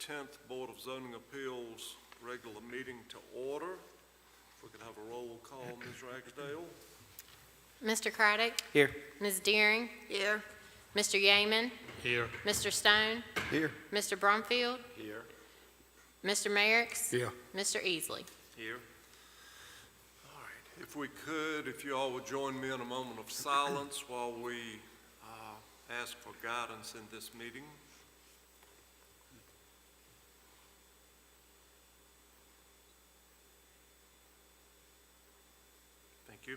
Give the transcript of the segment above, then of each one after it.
10th Board of Zoning Appeals regular meeting to order. If we could have a roll call, Ms. Ragsdale. Mr. Craddock? Here. Ms. Deering? Here. Mr. Yeaman? Here. Mr. Stone? Here. Mr. Brumfield? Here. Mr. Merricks? Here. Mr. Easley? Here. All right. If we could, if you all would join me in a moment of silence while we ask for guidance in this meeting. Thank you.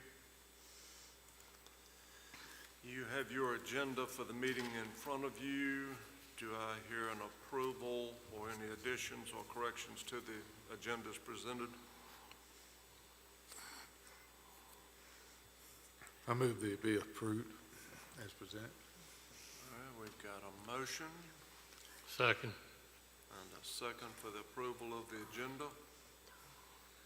You have your agenda for the meeting in front of you. Do I hear an approval or any additions or corrections to the agendas presented? I move they be approved as presented. All right, we've got a motion Second. and a second for the approval of the agenda.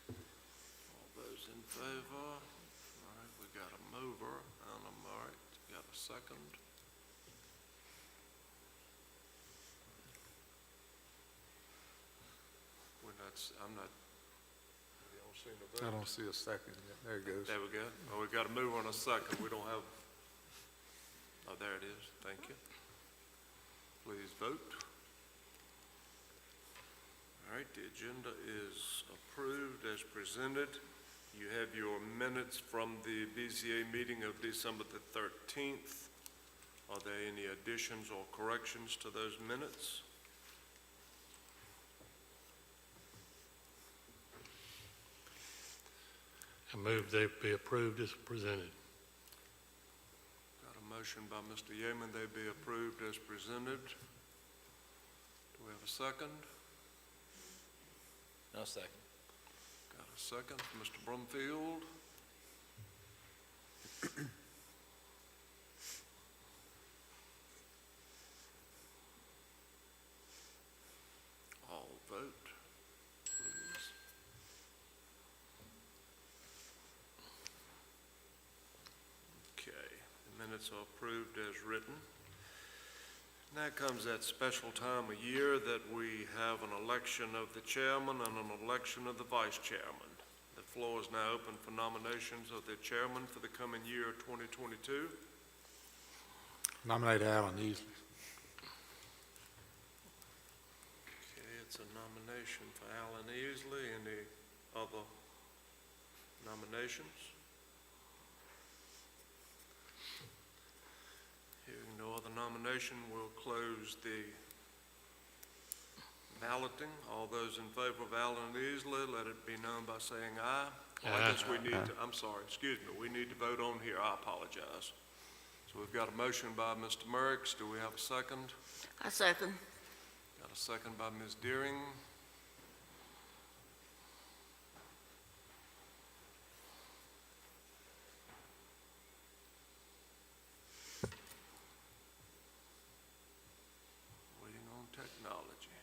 All those in favor? All right, we got a mover and all right, got a second. I'm not, you don't see the vote? I don't see a second yet. There it goes. There we go. Well, we've got a mover and a second. We don't have, oh, there it is. Thank you. Please vote. All right, the agenda is approved as presented. You have your minutes from the BZA meeting of December the 13th. Are there any additions or corrections to those minutes? I move they be approved as presented. Got a motion by Mr. Yeaman, they be approved as presented. Do we have a second? No second. Got a second, Mr. Brumfield. All vote, please. Okay, the minutes are approved as written. Now comes that special time of year that we have an election of the chairman and an election of the vice chairman. The floor is now open for nominations of the chairman for the coming year 2022. Nominate Alan Easley. Okay, it's a nomination for Alan Easley. Any other nominations? Hearing no other nomination, we'll close the balloting. All those in favor of Alan Easley, let it be known by saying aye. Oh, I guess we need to, I'm sorry, excuse me, we need to vote on here. I apologize. So we've got a motion by Mr. Merricks. Do we have a second? I second. Got a second by Ms. Deering. Waiting on technology.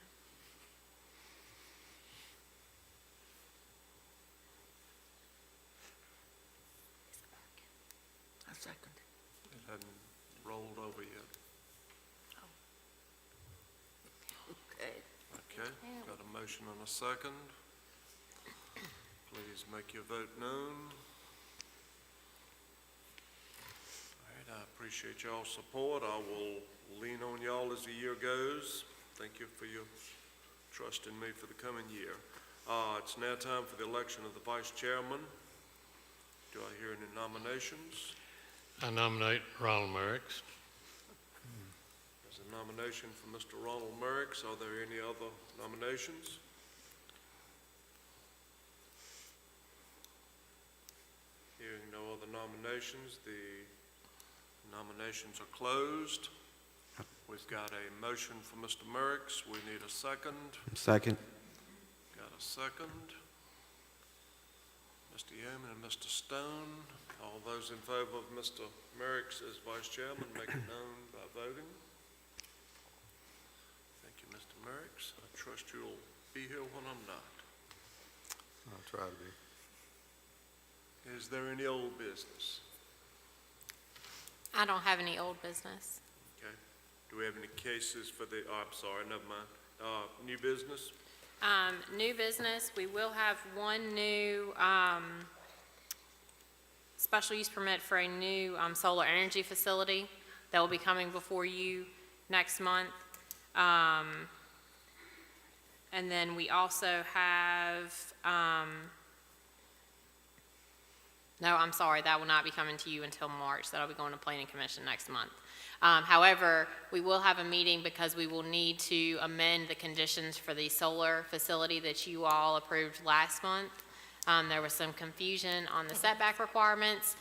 I second. It hadn't rolled over yet. Okay. Okay, got a motion and a second. Please make your vote known. All right, I appreciate y'all's support. I will lean on y'all as the year goes. Thank you for your trust in me for the coming year. It's now time for the election of the vice chairman. Do I hear any nominations? I nominate Ronald Merricks. There's a nomination for Mr. Ronald Merricks. Are there any other nominations? Hearing no other nominations, the nominations are closed. We've got a motion for Mr. Merricks. We need a second. Second. Got a second. Mr. Yeaman and Mr. Stone. All those in favor of Mr. Merricks as vice chairman, make it known by voting. Thank you, Mr. Merricks. I trust you'll be here when I'm not. I'll try to be. Is there any old business? I don't have any old business. Okay. Do we have any cases for the, oh, I'm sorry, never mind. New business? New business, we will have one new special use permit for a new solar energy facility that will be coming before you next month. And then we also have, no, I'm sorry, that will not be coming to you until March. That'll be going to Planning Commission next month. However, we will have a meeting because we will need to amend the conditions for the solar facility that you all approved last month. There was some confusion on the setback requirements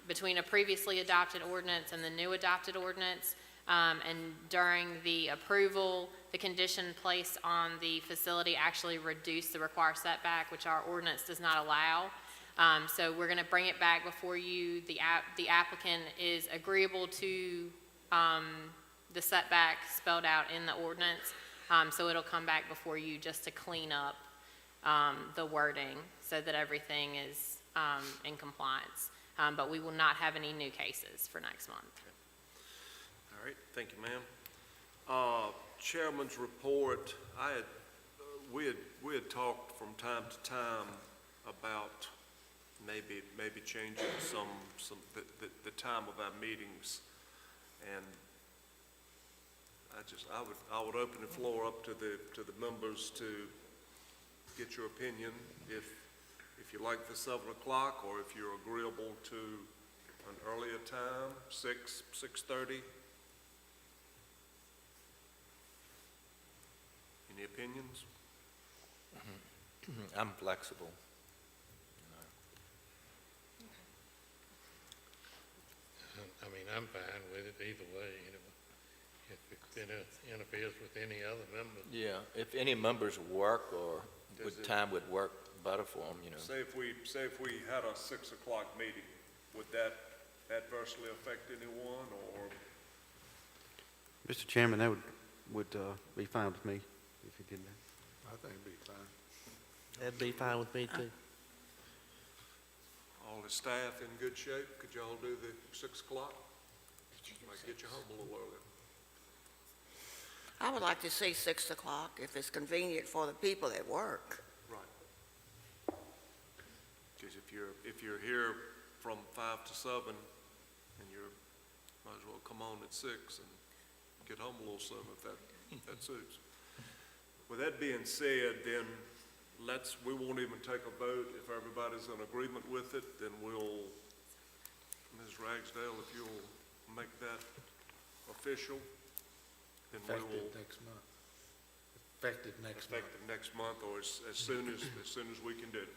between a previously adopted ordinance and the new adopted ordinance. And during the approval, the condition placed on the facility actually reduced the required setback, which our ordinance does not allow. So we're going to bring it back before you. The applicant is agreeable to the setback spelled out in the ordinance. So it'll come back before you just to clean up the wording so that everything is in compliance. But we will not have any new cases for next month. All right, thank you, ma'am. Chairman's report, we had talked from time to time about maybe changing the time of our meetings. And I would open the floor up to the members to get your opinion if you like the 7 o'clock, or if you're agreeable to an earlier time, 6:30. Any opinions? I'm flexible. I mean, I'm fine with it either way, you know, if it interferes with any other members. Yeah, if any members work or Does it- time would work better for them, you know. Say if we had a 6 o'clock meeting, would that adversely affect anyone, or? Mr. Chairman, that would be fine with me if you did that. I think it'd be fine. That'd be fine with me too. All the staff in good shape? Could y'all do the 6 o'clock? Might get you home a little earlier. I would like to see 6 o'clock if it's convenient for the people at work. Right. Because if you're here from 5 to 7, and might as well come on at 6 and get home a little sooner if that suits. With that being said, then we won't even take a vote. If everybody's in agreement with it, then Ms. Ragsdale, if you'll make that official, then we will. Effective next month. Effective next month. Effective next month, or as soon as we can do it.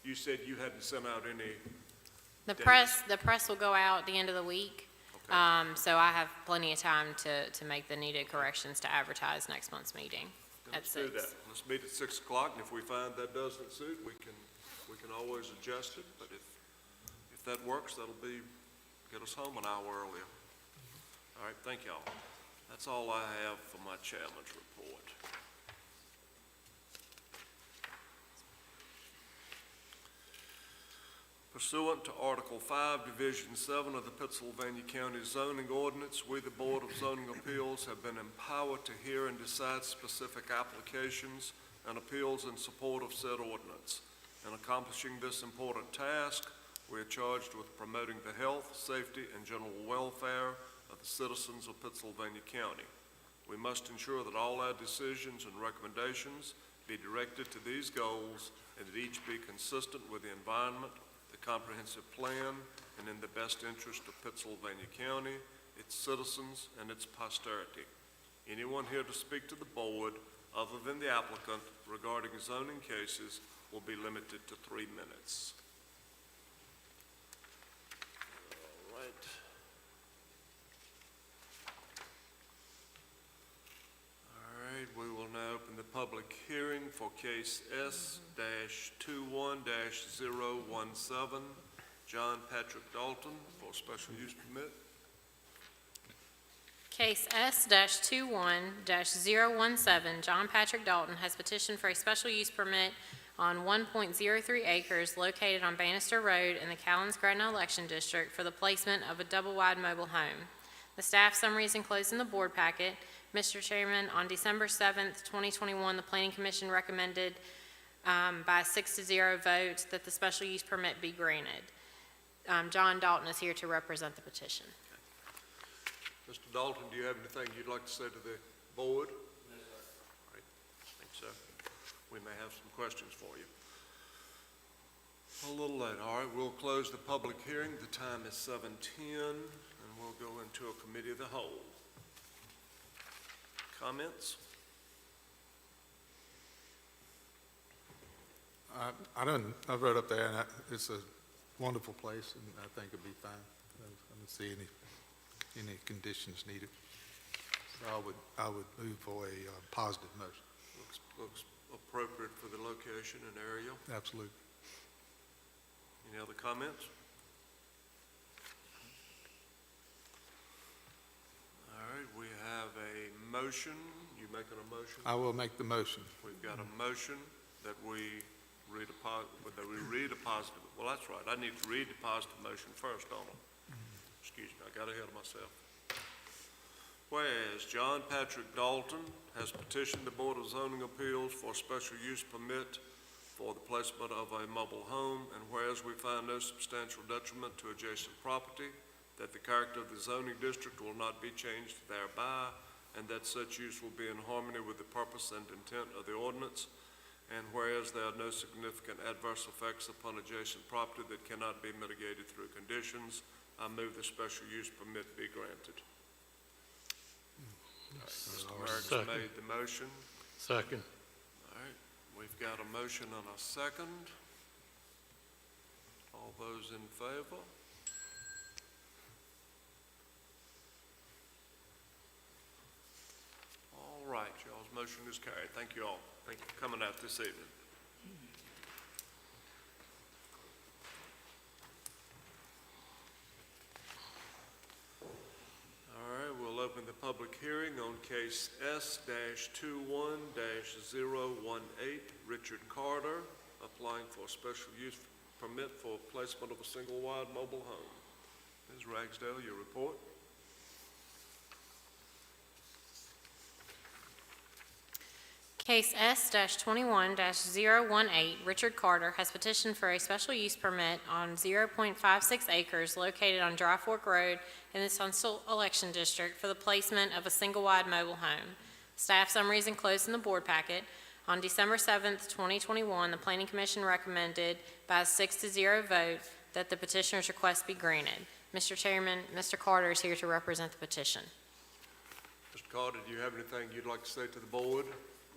You said you hadn't sent out any. The Dennis? press will go out at the end of the week. Okay. So I have plenty of time to make the needed corrections to advertise next month's meeting Then at let's do 6. that. Let's meet at 6 o'clock, and if we find that doesn't suit, we can always adjust it, but if that works, that'll get us home an hour earlier. All right, thank y'all. That's all I have for my chairman's report. Pursuant to Article 5, Division 7 of the Pittsylvania County Zoning Ordinance, we, the Board of Zoning Appeals, have been empowered to hear and decide specific applications and appeals in support of said ordinance. In accomplishing this important task, we are charged with promoting the health, safety, and general welfare of the citizens of Pittsylvania County. We must ensure that all our decisions and recommendations be directed to these goals, and that each be consistent with the environment, the comprehensive plan, and in the best interest of Pittsylvania County, its citizens, and its posterity. Anyone here to speak to the board, other than the applicant, regarding zoning cases will be limited to 3 minutes. All right. All right, we will now open the public hearing for case S-21-017, John Patrick Dalton, for special use permit. Case S-21-017, John Patrick Dalton has petitioned for a special use permit on 1.03 acres located on Bannister Road in the Callens-Gretna Election District for the placement of a double-wide mobile home. The staff summary is enclosed in the board packet. Mr. Chairman, on December 7th, 2021, the Planning Commission recommended by a 6-0 vote that the special use permit be granted. John Dalton is here to represent the petition. Mr. Dalton, do you have anything you'd like to say to the board? No, sir. All right, I think so. We may have some questions for you. A little late. All right, we'll close the public hearing. The time is 7:10, and we'll go into a committee of the whole. Comments? I rode up there, and it's a wonderful place, and I think it'll be fine. I don't see any conditions needed. So I would move for a positive motion. Looks appropriate for the location and area. Absolutely. Any other comments? All right, we have a motion. You making a motion? I will make the motion. We've got a motion that we read a positive. Well, that's right. I need to read the positive motion first, don't I? Excuse me, I got ahead of myself. Whereas John Patrick Dalton has petitioned the Board of Zoning Appeals for a special use permit for the placement of a mobile home, and whereas we find no substantial detriment to adjacent property, that the character of the zoning district will not be changed thereby, and that such use will be in harmony with the purpose and intent of the ordinance, and whereas there are no significant adverse effects upon adjacent property that cannot be mitigated through conditions, I move the special use permit be granted. All right, Mr. Merrick's Second. made the motion. Second. All right, we've got a motion and a second. All those in favor? All right, y'all's motion is carried. Thank you all. Thank you for coming out this evening. All right, we'll open the public hearing on case S-21-018, Richard Carter, applying for a special use permit for placement of a single-wide mobile home. Ms. Ragsdale, your report. Case S-21-018, Richard Carter has petitioned for a special use permit on 0.56 acres located on Dry Fork Road in the Tunstall Election District for the placement of a single-wide mobile home. Staff summary is enclosed in the board packet. On December 7th, 2021, the Planning Commission recommended by a 6-0 vote that the petitioner's request be granted. Mr. Chairman, Mr. Carter is here to represent the petition. Mr. Carter, do you have anything you'd like to say to the board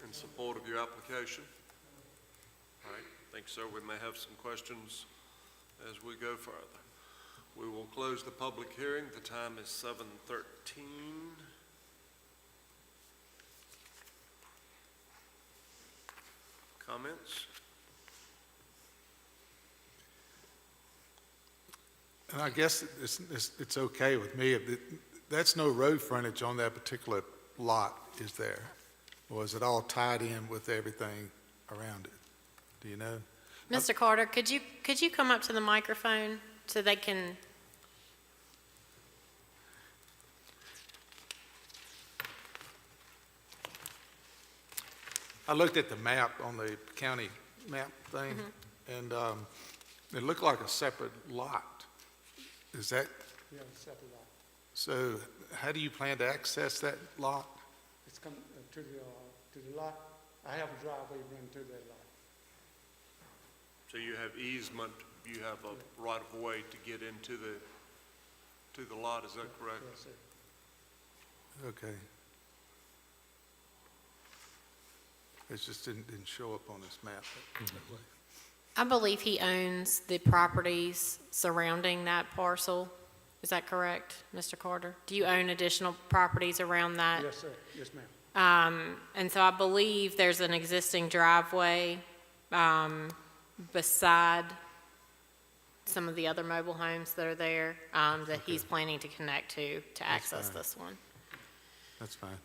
in support of your application? All right, thank you, sir. We may have some questions as we go further. We will close the public hearing. The time is 7:13. Comments? And I guess it's okay with me. That's no road frontage on that particular lot, is there? Or is it all tied in with everything around it? Do you know? Mr. Carter, could you come up to the microphone so they can? I looked at the map on the county map thing, and it looked like a separate lot. Is that, Yeah, separate lot. so how do you plan to access that lot? It's come to the lot. I have a driveway running to that lot. So you have easement, you have a right-of-way to get into the lot, is that correct? Yes, sir. Okay. It just didn't show up on this map that way. I believe he owns the properties surrounding that parcel. Is that correct, Mr. Carter? Do you own additional properties around that? Yes, sir. Yes, ma'am. And so I believe there's an existing driveway beside some of the other mobile homes that are there that he's planning to connect to access fine. this one. That's fine.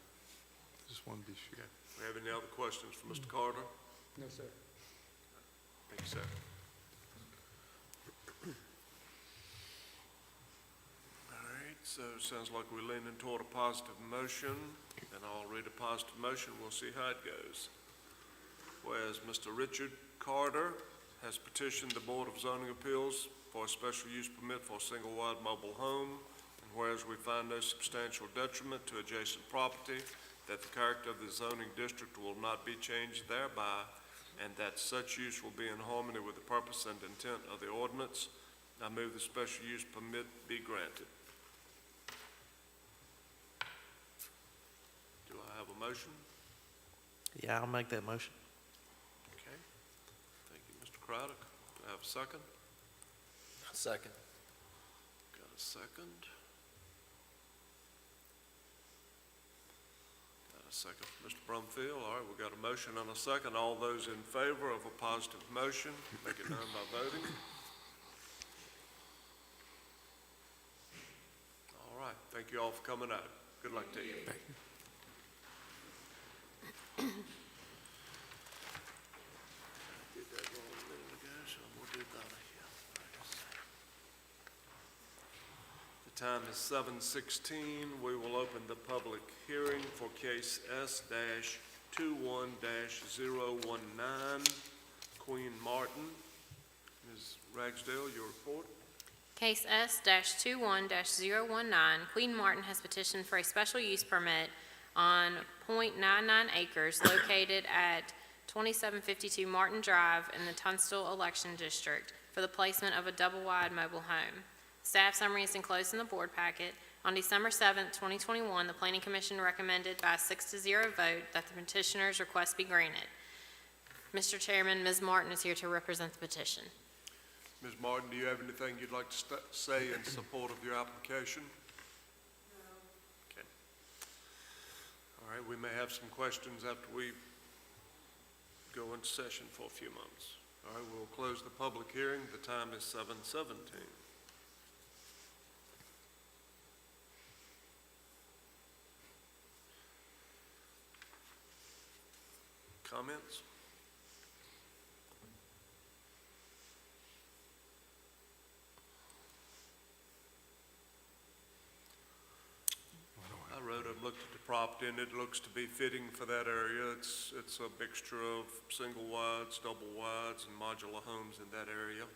Just wanted to be sure. Okay. We have any other questions for Mr. Carter? No, sir. Thank you, sir. All right, So it sounds like we're leaning toward a positive motion, and I'll read a positive motion, we'll see how it goes. Whereas Mr. Richard Carter has petitioned the Board of Zoning Appeals for a special use permit for a single-wide mobile home, and whereas we find no substantial detriment to adjacent property, that the character of the zoning district will not be changed thereby, and that such use will be in harmony with the purpose and intent of the ordinance, I move the special use permit be granted. Do I have a motion? Yeah, I'll make that motion. Okay. Thank you, Mr. Craddock. Do I have a second? Second. Got a second? Got a second from Mr. Brumfield. All right, we've got a motion and a second. All those in favor of a positive motion, make it known by voting. All right, thank you all for coming out. Good luck to you. Did that wrong a minute ago, so I'm gonna do that here. The time is 7:16. We will open the public hearing for case S-21-019, Queen Martin. Ms. Ragsdale, your report. Case S-21-019, Queen Martin has petitioned for a special use permit on .99 acres located at 2752 Martin Drive in the Tunstall Election District for the placement of a double-wide mobile home. Staff summary is enclosed in the board packet. On December 7, 2021, the Planning Commission recommended by a 6-0 vote that the petitioner's request be granted. Mr. Chairman, Ms. Martin is here to represent the petition. Ms. Martin, do you have anything you'd like to say in support of your application? No. Okay. All right, we may have some questions after we go into session for a few moments. All right, we'll close the public hearing. The time is 7:17. Comments? I rode and looked at the property, and it looks to be fitting for that area. It's a mixture of single wides, double wides, and modular homes in that area.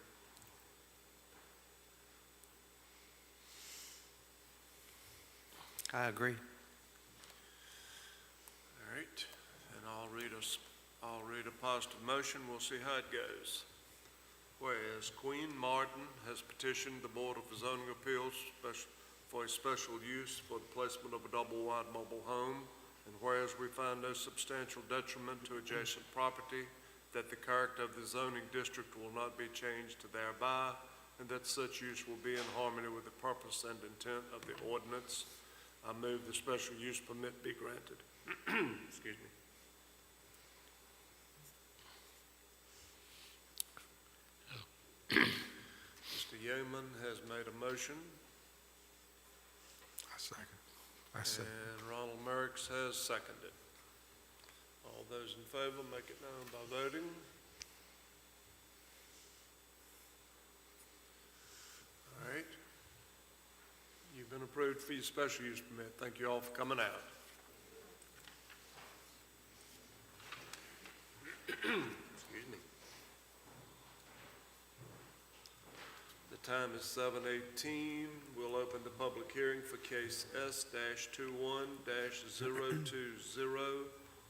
I agree. All right, and I'll read a positive motion. We'll see how it goes. Whereas Queen Martin has petitioned the Board of Zoning Appeals for a special use for the placement of a double-wide mobile home, and whereas we find no substantial detriment to adjacent property, that the character of the zoning district will not be changed thereby, and that such use will be in harmony with the purpose and intent of the ordinance, I move the special use permit be granted. Excuse me. Mr. Yeoman has made a motion, I second. and Ronald Merrick's has seconded. All those in favor, make it known by voting. All right. You've been approved for your special use permit. Thank you all for coming out. Excuse me. The time is 7:18. We'll open the public hearing for case S-21-020,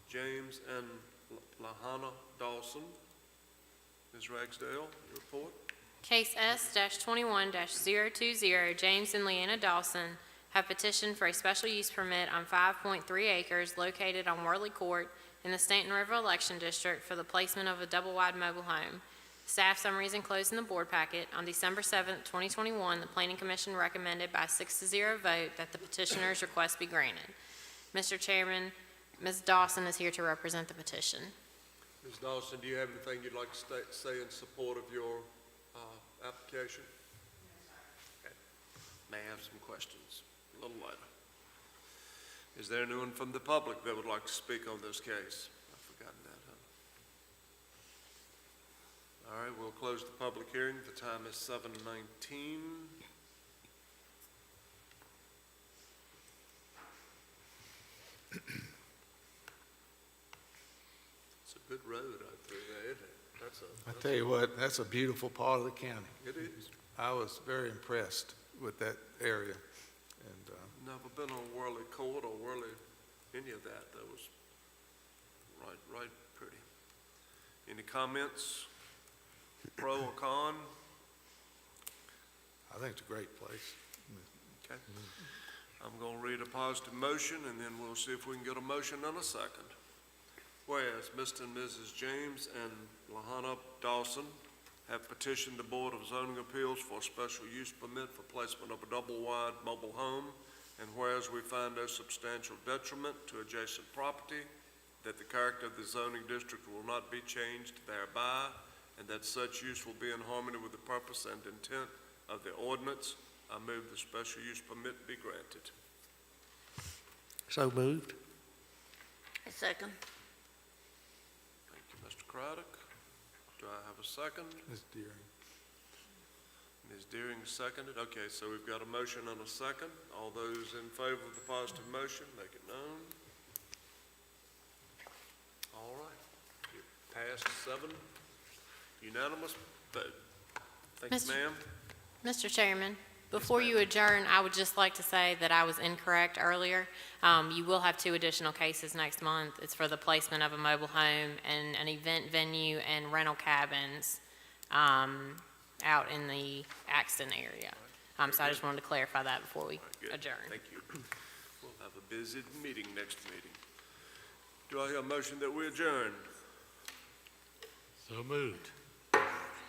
James and Lahana Dawson. Ms. Ragsdale, your report. Case S-21-020, James and Leanna Dawson have petitioned for a special use permit on 5.3 acres located on Worley Court in the Stanton River Election District for the placement of a double-wide mobile home. Staff summary is enclosed in the board packet. On December 7, 2021, the Planning Commission recommended by a 6-0 vote that the petitioner's request be granted. Mr. Chairman, Ms. Dawson is here to represent the petition. Ms. Dawson, do you have anything you'd like to say in support of your application? Okay. May I have some questions a little later. Is there anyone from the public that would like to speak on this case? I've forgotten that, huh? All right, we'll close the public hearing. The time is 7:19. good road out through there, isn't it? I tell you what, that's a beautiful part of the county. It is. I was very impressed with that area, and, Never been on Worley Court or Worley, any of that. That was right pretty. Any comments, pro or con? I think it's a great place. Okay. I'm going to read a positive motion, and then we'll see if we can get a motion and a second. Whereas Mr. and Mrs. James and Lahana Dawson have petitioned the Board of Zoning Appeals for a special use permit for placement of a double-wide mobile home, and whereas we find no substantial detriment to adjacent property, that the character of the zoning district will not be changed thereby, and that such use will be in harmony with the purpose and intent of the ordinance, I move the special use permit be granted. So moved. A second. Thank you, Mr. Craddock. Do I have a second? Ms. Deering. Ms. Deering seconded. Okay, so we've got a motion and a second. All those in favor of the positive motion, make it known. All right. It passed 7, unanimous vote. Thank you, Mr. ma'am. Mr. Chairman, before ma'am. you adjourn, I would just like to say that I was incorrect earlier. You will have 2 additional cases next month. It's for the placement of a mobile home and an event venue and rental cabins out in the Axton area. So I just wanted to clarify that before we All right, good. adjourn. Thank you. We'll have a busy meeting next meeting. Do I hear a motion that we adjourn? So moved.